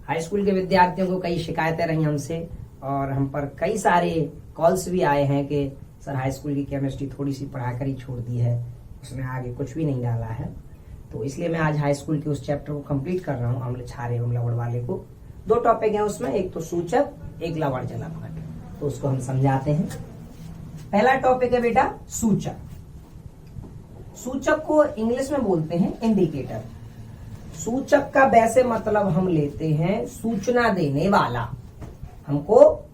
High school के विद्यार्थियों को कई शिकायतें रही हमसे और हम पर कई सारे कॉल्स भी आए हैं कि सर हाई स्कूल की केमिस्ट्री थोड़ी सी पढ़ाकर ही छोड़ दी है, उसमें आगे कुछ भी नहीं डाला है। तो इसलिए मैं आज हाई स्कूल के उस चैप्टर को कंप्लीट कर रहा हूँ, अम्ल क्षार एवं लवण वाले को। 2 टॉपिक हैं उसमें, एक तो सूचक, एक लवण जल अपघटन। तो उसको हम समझाते हैं। पहला टॉपिक है बेटा सूचक। सूचक को इंग्लिश में बोलते हैं इंडिकेटर। सूचक का वैसे मतलब हम लेते हैं सूचना देने वाला, हमको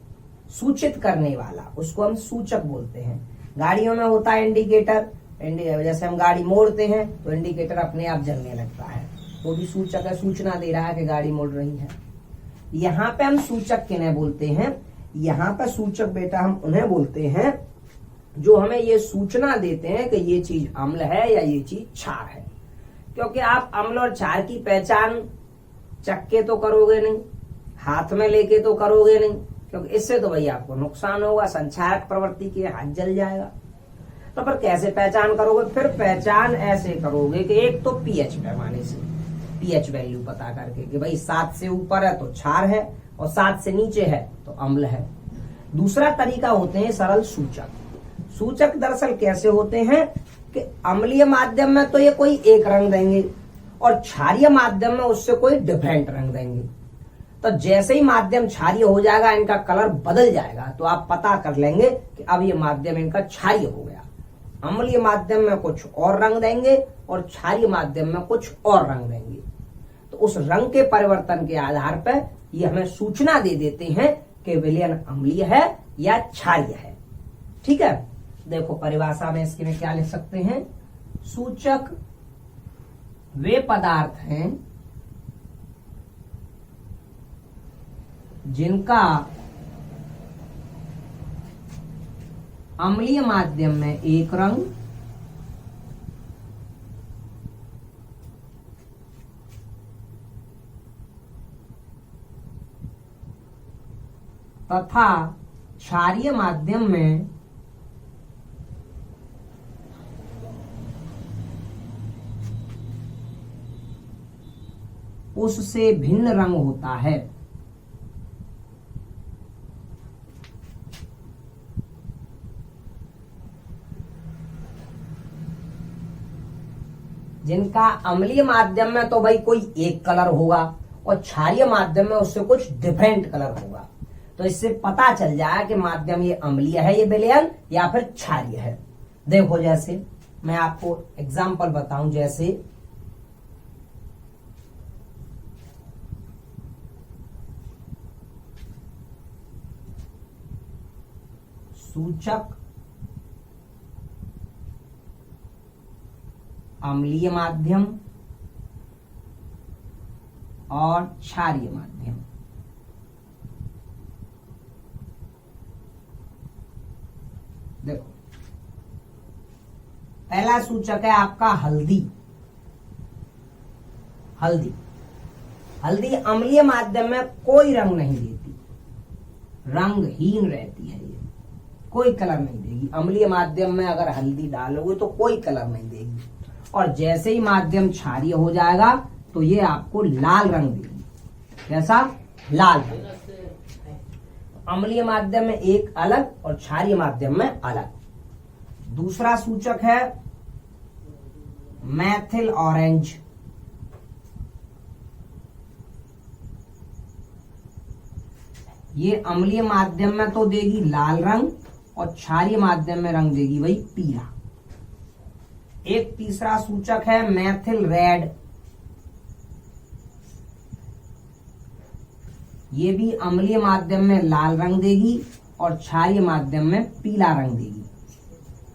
सूचित करने वाला, उसको हम सूचक बोलते हैं। गाड़ियों में होता है इंडिकेटर, जैसे हम गाड़ी मोड़ते हैं तो इंडिकेटर अपने आप जलने लगता है, वो भी सूचक है, सूचना दे रहा है कि गाड़ी मुड़ रही है। यहाँ पे हम सूचक किन्हें बोलते हैं? यहाँ पे सूचक बेटा हम उन्हें बोलते हैं जो हमें ये सूचना देते हैं कि ये चीज अम्ल है या ये चीज क्षार है। क्योंकि आप अम्ल और क्षार की पहचान चक्के तो करोगे नहीं, हाथ में लेके तो करोगे नहीं, क्योंकि इससे तो भाई आपको नुकसान होगा, संक्षारक प्रवृत्ति के हाथ जल जाएगा। तो पर कैसे पहचान करोगे? फिर पहचान ऐसे करोगे कि एक तो पीएच पैमाने से, पीएच वैल्यू पता करके कि भाई 7 से ऊपर है तो क्षार है और 7 से नीचे है तो अम्ल है। दूसरा तरीका होते हैं सरल सूचक। सूचक दरअसल कैसे होते हैं कि अम्लीय माध्यम में तो ये कोई एक रंग देंगे और क्षारीय माध्यम में उससे कोई डिफरेंट रंग देंगे। तो जैसे ही माध्यम क्षारीय हो जाएगा, इनका कलर बदल जाएगा, तो आप पता कर लेंगे कि अब ये माध्यम इनका क्षारीय हो गया। अम्लीय माध्यम में कुछ और रंग देंगे और क्षारीय माध्यम में कुछ और रंग देंगे। तो उस रंग के परिवर्तन के आधार पर ये हमें सूचना दे देते हैं कि विलयन अम्लीय है या क्षारीय है। ठीक है, देखो परिभाषा में इसके में क्या लिख सकते हैं? सूचक वे पदार्थ हैं जिनका अम्लीय माध्यम में एक रंग तथा क्षारीय माध्यम में उससे भिन्न रंग होता है। जिनका अम्लीय माध्यम में तो भाई कोई एक कलर होगा और क्षारीय माध्यम में उससे कुछ डिफरेंट कलर होगा। तो इससे पता चल जाए कि माध्यम ये अम्लीय है, ये विलयन, या फिर क्षारीय है। देखो जैसे मैं आपको एग्जाम्पल बताऊं, जैसे सूचक अम्लीय माध्यम और क्षारीय माध्यम। देखो पहला सूचक है आपका हल्दी। हल्दी हल्दी अम्लीय माध्यम में कोई रंग नहीं देती, रंगहीन रहती है, ये कोई कलर नहीं देगी। अम्लीय माध्यम में अगर हल्दी डालोगे तो कोई कलर नहीं देगी, और जैसे ही माध्यम क्षारीय हो जाएगा तो ये आपको लाल रंग देगी। कैसा? लाल रंग। अम्लीय माध्यम में एक अलग और क्षारीय माध्यम में अलग। दूसरा सूचक है मैथिल ऑरेंज। ये अम्लीय माध्यम में तो देगी लाल रंग और क्षारीय माध्यम में रंग देगी वही पीला। एक तीसरा सूचक है मैथिल रेड। ये भी अम्लीय माध्यम में लाल रंग देगी और क्षारीय माध्यम में पीला रंग देगी।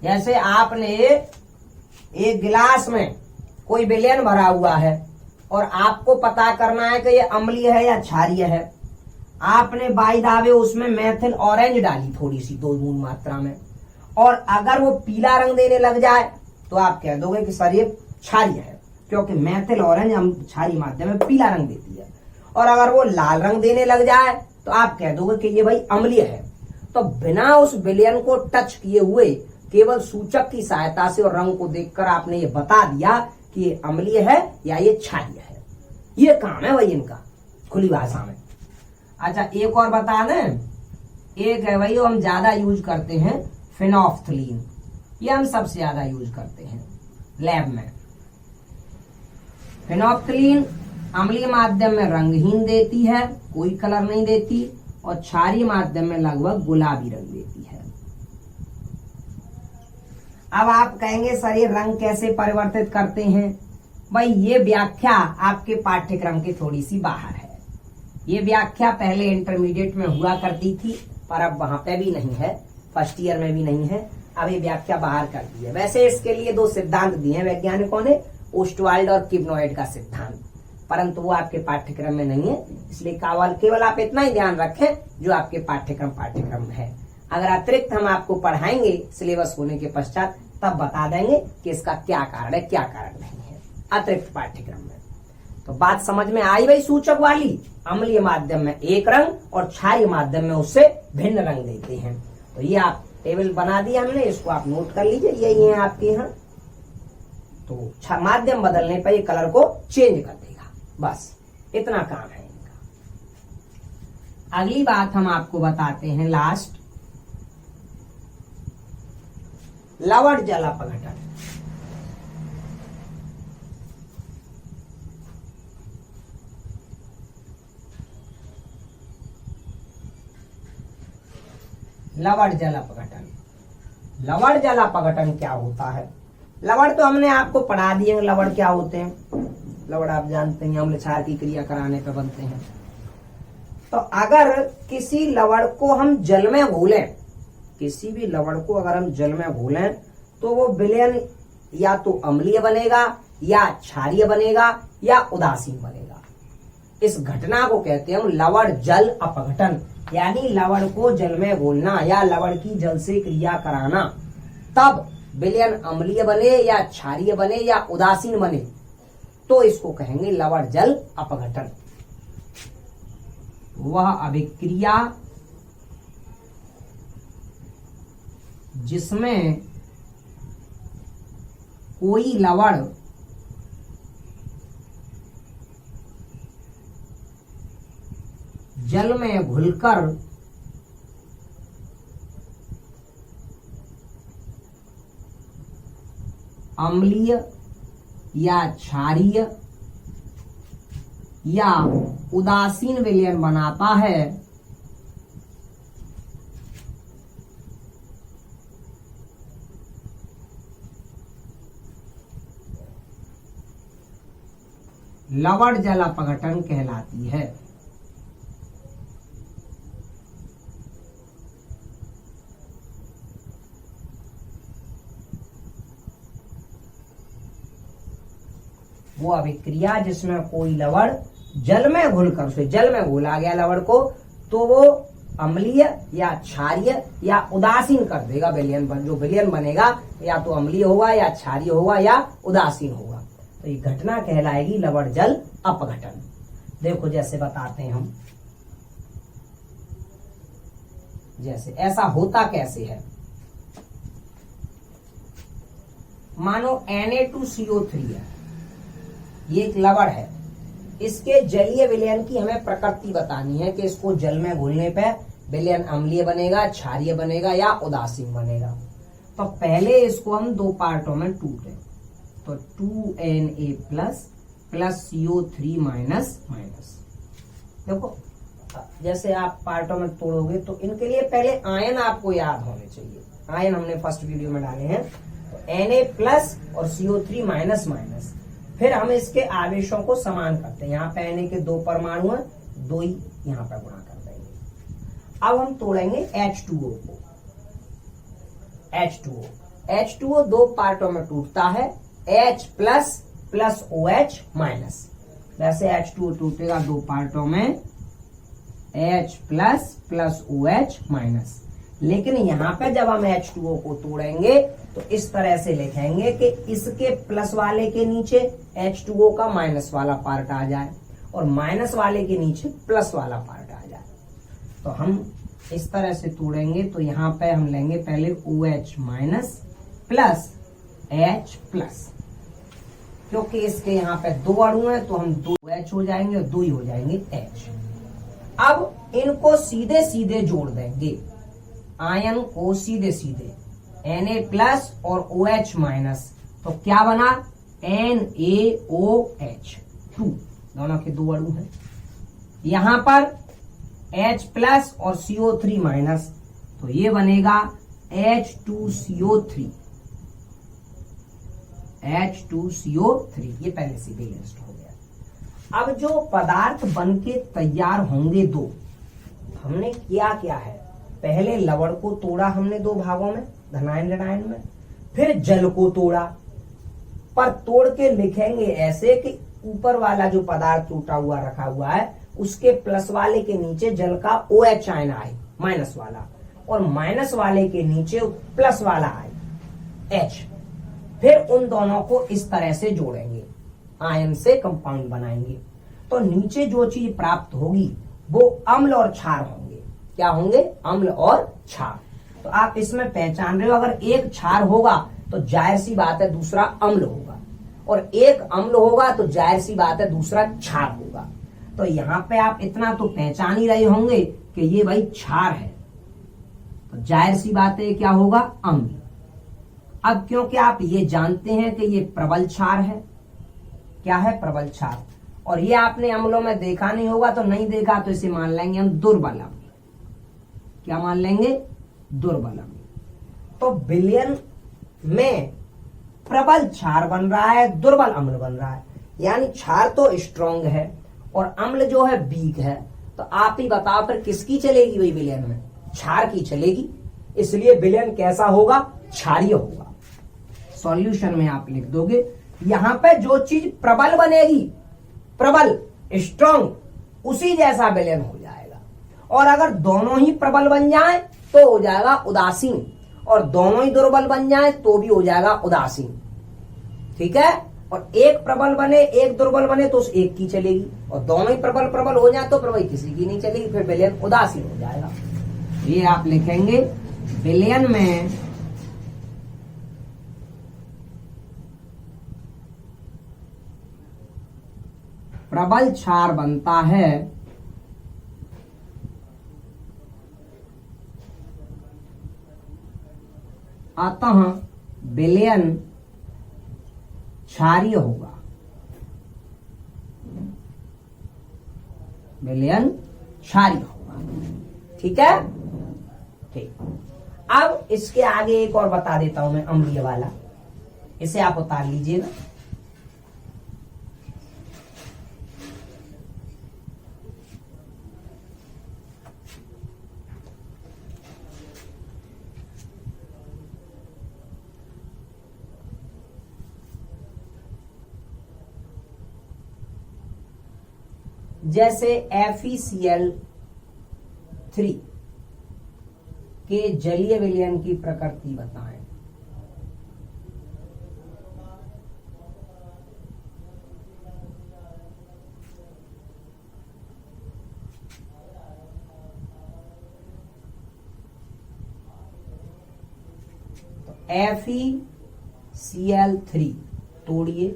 जैसे आपने एक गिलास में कोई विलयन भरा हुआ है और आपको पता करना है कि ये अम्लीय है या क्षारीय है। आपने बाई दावे उसमें मैथिल ऑरेंज डाली थोड़ी सी, 2 बूंद मात्रा में, और अगर वो पीला रंग देने लग जाए तो आप कह दोगे कि सर ये क्षारीय है, क्योंकि मैथिल ऑरेंज हम क्षारीय माध्यम में पीला रंग देती है। और अगर वो लाल रंग देने लग जाए तो आप कह दोगे कि ये भाई अम्लीय है। तो बिना उस विलयन को टच किए हुए केवल सूचक की सहायता से और रंग को देखकर आपने ये बता दिया कि ये अम्लीय है या ये क्षारीय है। ये काम है भाई इनका, खुली भाषा में। अच्छा एक और बता दें, एक है भाई हम ज्यादा यूज करते हैं फिनोफ्थलीन, ये हम सबसे ज्यादा यूज करते हैं लैब में। फिनोफ्थलीन अम्लीय माध्यम में रंगहीन देती है, कोई कलर नहीं देती, और क्षारीय माध्यम में लगभग गुलाबी रंग देती है। अब आप कहेंगे सर ये रंग कैसे परिवर्तित करते हैं? भाई ये व्याख्या आपके पाठ्यक्रम के थोड़ी सी बाहर है। ये व्याख्या पहले इंटरमीडिएट में हुआ करती थी, पर अब वहां पे भी नहीं है, फर्स्ट ईयर में भी नहीं है। अब ये व्याख्या बाहर कर दी है। वैसे इसके लिए दो सिद्धांत दिए हैं वैज्ञानिकों ने, ओस्टवाल्ड और किब्नोइड का सिद्धांत, परंतु वो आपके पाठ्यक्रम में नहीं है, इसलिए केवल आप इतना ही ध्यान रखें जो आपके पाठ्यक्रम में है। अगर अतिरिक्त हम आपको पढ़ाएंगे सिलेबस होने के पश्चात, तब बता देंगे कि इसका क्या कारण है क्या कारण नहीं है अतिरिक्त पाठ्यक्रम में। तो बात समझ में आई भाई सूचक वाली? अम्लीय माध्यम में एक रंग और क्षारीय माध्यम में उससे भिन्न रंग देते हैं। तो ये आप टेबल बना दिया हमने, इसको आप नोट कर लीजिए, यही है आपके यहाँ। तो माध्यम बदलने पर ये कलर को चेंज कर देगा, बस इतना काम है इनका। अगली बात हम आपको बताते हैं लास्ट, लवण जल अपघटन। लवण जल अपघटन, लवण जल अपघटन क्या होता है? लवण तो हमने आपको पढ़ा दिए, लवण क्या होते हैं। लवण आप जानते हैं अम्ल क्षार की क्रिया कराने पर बनते हैं। तो अगर किसी लवण को हम जल में घोलें, किसी भी लवण को अगर हम जल में घोलें, तो वो विलयन या तो अम्लीय बनेगा या क्षारीय बनेगा या उदासीन बनेगा। इस घटना को कहते हैं लवण जल अपघटन, यानी लवण को जल में घोलना या लवण की जल से क्रिया कराना, तब विलयन अम्लीय बने या क्षारीय बने या उदासीन बने, तो इसको कहेंगे लवण जल अपघटन। वह अभिक्रिया जिसमें कोई लवण जल में घुलकर अम्लीय या क्षारीय या उदासीन विलयन बनाता है, लवण जल अपघटन कहलाती है। वो अभिक्रिया जिसमें कोई लवण जल में घुलकर, उसे जल में घोला गया लवण को, तो वो अम्लीय या क्षारीय या उदासीन कर देगा विलयन। जो विलयन बनेगा या तो अम्लीय होगा या क्षारीय होगा या उदासीन होगा। तो ये घटना कहलाएगी लवण जल अपघटन। देखो जैसे बताते हैं हम, जैसे ऐसा होता कैसे है। मानो Na2CO3 है, ये एक लवण है, इसके जलीय विलयन की हमें प्रकृति बतानी है कि इसको जल में घोलने पे विलयन अम्लीय बनेगा, क्षारीय बनेगा या उदासीन बनेगा। तो पहले इसको हम दो पार्टों में टूटे, तो 2Na प्लस CO3 माइनस। देखो जैसे आप पार्टों में तोड़ोगे तो इनके लिए पहले आयन आपको याद होने चाहिए। आयन हमने फर्स्ट वीडियो में डाले हैं, तो Na प्लस और CO3 माइनस। फिर हम इसके आवेशों को समान करते हैं। यहाँ पे Na के दो परमाणु हैं, दो ही यहाँ पे गुणा कर देंगे। अब हम तोड़ेंगे H2O को। H2O दो पार्टों में टूटता है, H प्लस OH माइनस। वैसे H2O टूटेगा दो पार्टों में, H प्लस OH माइनस। लेकिन यहाँ पे जब हम H2O को तोड़ेंगे तो इस तरह से लिखेंगे कि इसके प्लस वाले के नीचे H2O का माइनस वाला पार्ट आ जाए और माइनस वाले के नीचे प्लस वाला पार्ट आ जाए। तो हम इस तरह से तोड़ेंगे तो यहाँ पे हम लेंगे पहले OH minus plus H plus. क्योंकि इसके यहाँ पे 2 अणु हैं तो हम 2 H हो जाएंगे और 2 ही हो जाएंगे H। अब इनको सीधे सीधे जोड़ देंगे, आयन को सीधे सीधे Na+ और OH-, तो क्या बना NaOH2, दोनों के 2 अणु हैं। यहां पर H+ और CO3-, तो ये बनेगा H2CO3, H2CO3, ये पहले से बैलेंस्ड हो गया। अब जो पदार्थ बन के तैयार होंगे 2, हमने किया क्या है, पहले लवण को तोड़ा हमने 2 भागों में, धनायन ऋणायन में, फिर जल को तोड़ा, पर तोड़ के लिखेंगे ऐसे कि ऊपर वाला जो पदार्थ टूटा हुआ रखा हुआ है उसके प्लस वाले के नीचे जल का OH आयन आए, माइनस वाला, और माइनस वाले के नीचे प्लस वाला आए H। फिर उन दोनों को इस तरह से जोड़ेंगे, आयन से कंपाउंड बनाएंगे, तो नीचे जो चीज प्राप्त होगी वो अम्ल और क्षार होंगे। क्या होंगे? अम्ल और क्षार। तो आप इसमें पहचान रहे हो, अगर एक क्षार होगा तो जाहिर सी बात है दूसरा अम्ल होगा, और एक अम्ल होगा तो जाहिर सी बात है दूसरा क्षार होगा। तो यहाँ पे आप इतना तो पहचान ही रहे होंगे कि ये भाई क्षार है, तो जाहिर सी बात है क्या होगा? अम्ल। अब क्योंकि आप ये जानते हैं कि ये प्रबल क्षार है, क्या है? प्रबल क्षार, और ये आपने अम्लों में देखा नहीं होगा, तो नहीं देखा तो इसे मान लेंगे हम दुर्बल अम्ल। क्या मान लेंगे? दुर्बल अम्ल। तो विलयन में प्रबल क्षार बन रहा है, दुर्बल अम्ल बन रहा है, यानी क्षार तो स्ट्रॉन्ग है और अम्ल जो है वीक है। तो आप ही बताओ फिर किसकी चलेगी भाई विलयन में? क्षार की चलेगी, इसलिए विलयन कैसा होगा? क्षारीय होगा। सॉल्यूशन में आप लिख दोगे, यहां पे जो चीज प्रबल बनेगी, प्रबल स्ट्रॉन्ग, उसी जैसा विलयन हो जाएगा। और अगर दोनों ही प्रबल बन जाए तो हो जाएगा उदासीन, और दोनों ही दुर्बल बन जाए तो भी हो जाएगा उदासीन। ठीक है? और एक प्रबल बने एक दुर्बल बने तो उस एक की चलेगी, और दोनों ही प्रबल प्रबल हो जाए तो फिर वही किसी की नहीं चलेगी, फिर विलयन उदासीन हो जाएगा। ये आप लिखेंगे विलयन में प्रबल क्षार बनता है अतः विलयन क्षारीय होगा। विलयन क्षारीय होगा। ठीक है? ठीक। अब इसके आगे एक और बता देता हूं मैं, अम्लीय वाला, इसे आप उतार लीजिएगा। जैसे FeCl3 के जलीय विलयन की प्रकृति बताएं। तो FeCl3 तोड़िए,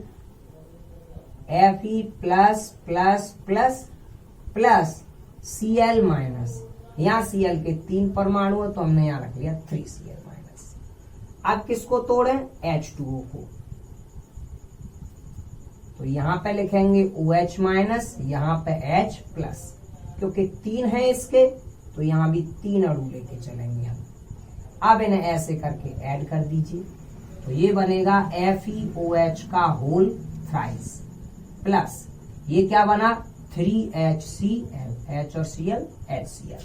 Fe plus plus plus plus Cl minus, यहां Cl के 3 परमाणु है तो हमने यहां रख लिया 3Cl माइनस। अब किसको तोड़े? H2O को। तो यहां पे लिखेंगे OH माइनस, यहां पे H प्लस, क्योंकि 3 है इसके तो यहां भी 3 अणु लेके चलेंगे हम। अब इन्हें ऐसे करके ऐड कर दीजिए, तो ये बनेगा FeOH का होल थ्राइस प्लस ये क्या बना? 3HCl, H और Cl HCl।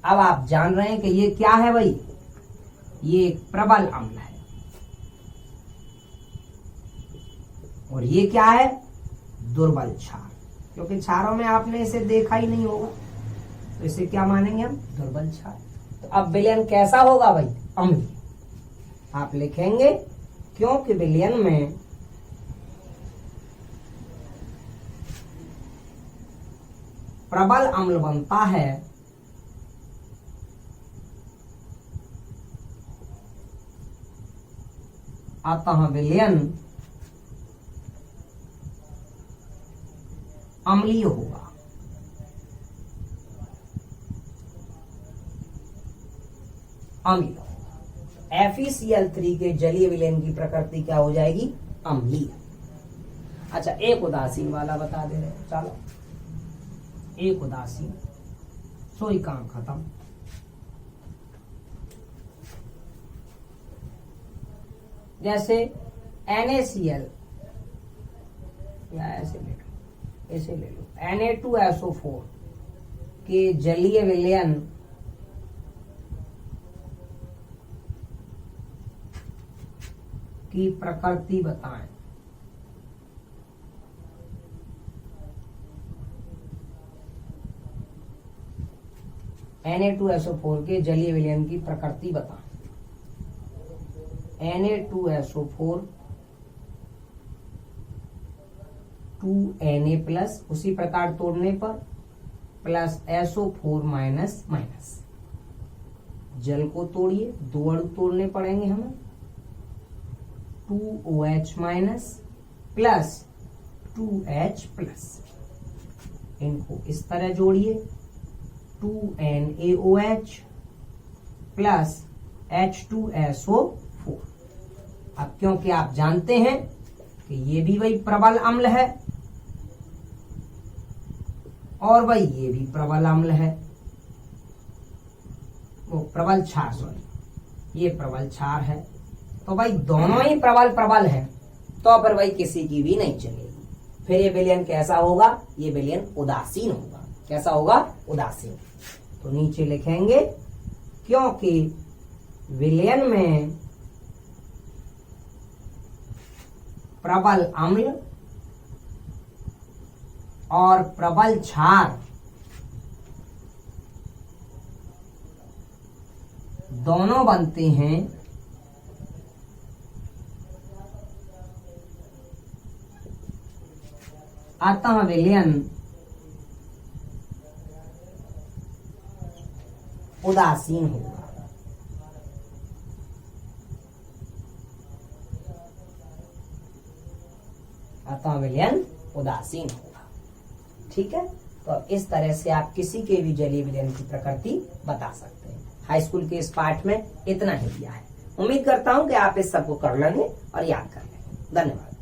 अब आप जान रहे हैं कि ये क्या है भाई? ये एक प्रबल अम्ल है, और ये क्या है? दुर्बल क्षार, क्योंकि क्षारों में आपने इसे देखा ही नहीं होगा, तो इसे क्या मानेंगे हम? दुर्बल क्षार। तो अब विलयन कैसा होगा भाई? अम्लीय। आप लिखेंगे क्योंकि विलयन में प्रबल अम्ल बनता है अतः विलयन अम्लीय होगा। अम्लीय। FeCl3 के जलीय विलयन की प्रकृति क्या हो जाएगी? अम्लीय। अच्छा, एक उदासीन वाला बता दे रहे हैं। चलो, एक उदासीन, सोई काम खत्म। जैसे NaCl, या ऐसे ले लो, ऐसे ले लो, Na2SO4 के जलीय विलयन की प्रकृति बताएं। Na2SO4 के जलीय विलयन की प्रकृति बताएं। Na2SO4 2Na+, उसी प्रकार तोड़ने पर प्लस SO4 माइनस माइनस। जल को तोड़िए, दो अणु तोड़ने पड़ेंगे हमें। 2OH minus plus 2H plus. इनको इस तरह जोड़िए, 2NaOH प्लस H2SO4। अब क्योंकि आप जानते हैं कि ये भी वही प्रबल अम्ल है और भाई ये भी प्रबल अम्ल है, वो प्रबल क्षार, सॉरी ये प्रबल क्षार है, तो भाई दोनों ही प्रबल प्रबल है, तो पर भाई किसी की भी नहीं चलेगी। फिर ये विलयन कैसा होगा? ये विलयन उदासीन होगा। कैसा होगा? उदासीन। तो नीचे लिखेंगे क्योंकि विलयन में प्रबल अम्ल और प्रबल क्षार दोनों बनते हैं, अतः विलयन उदासीन होगा। अतः विलयन उदासीन होगा। ठीक है, तो इस तरह से आप किसी के भी जलीय विलयन की प्रकृति बता सकते हैं। हाई स्कूल के इस पाठ में इतना ही दिया है। उम्मीद करता हूं कि आप इस सबको कर लेंगे और याद कर लेंगे। धन्यवाद।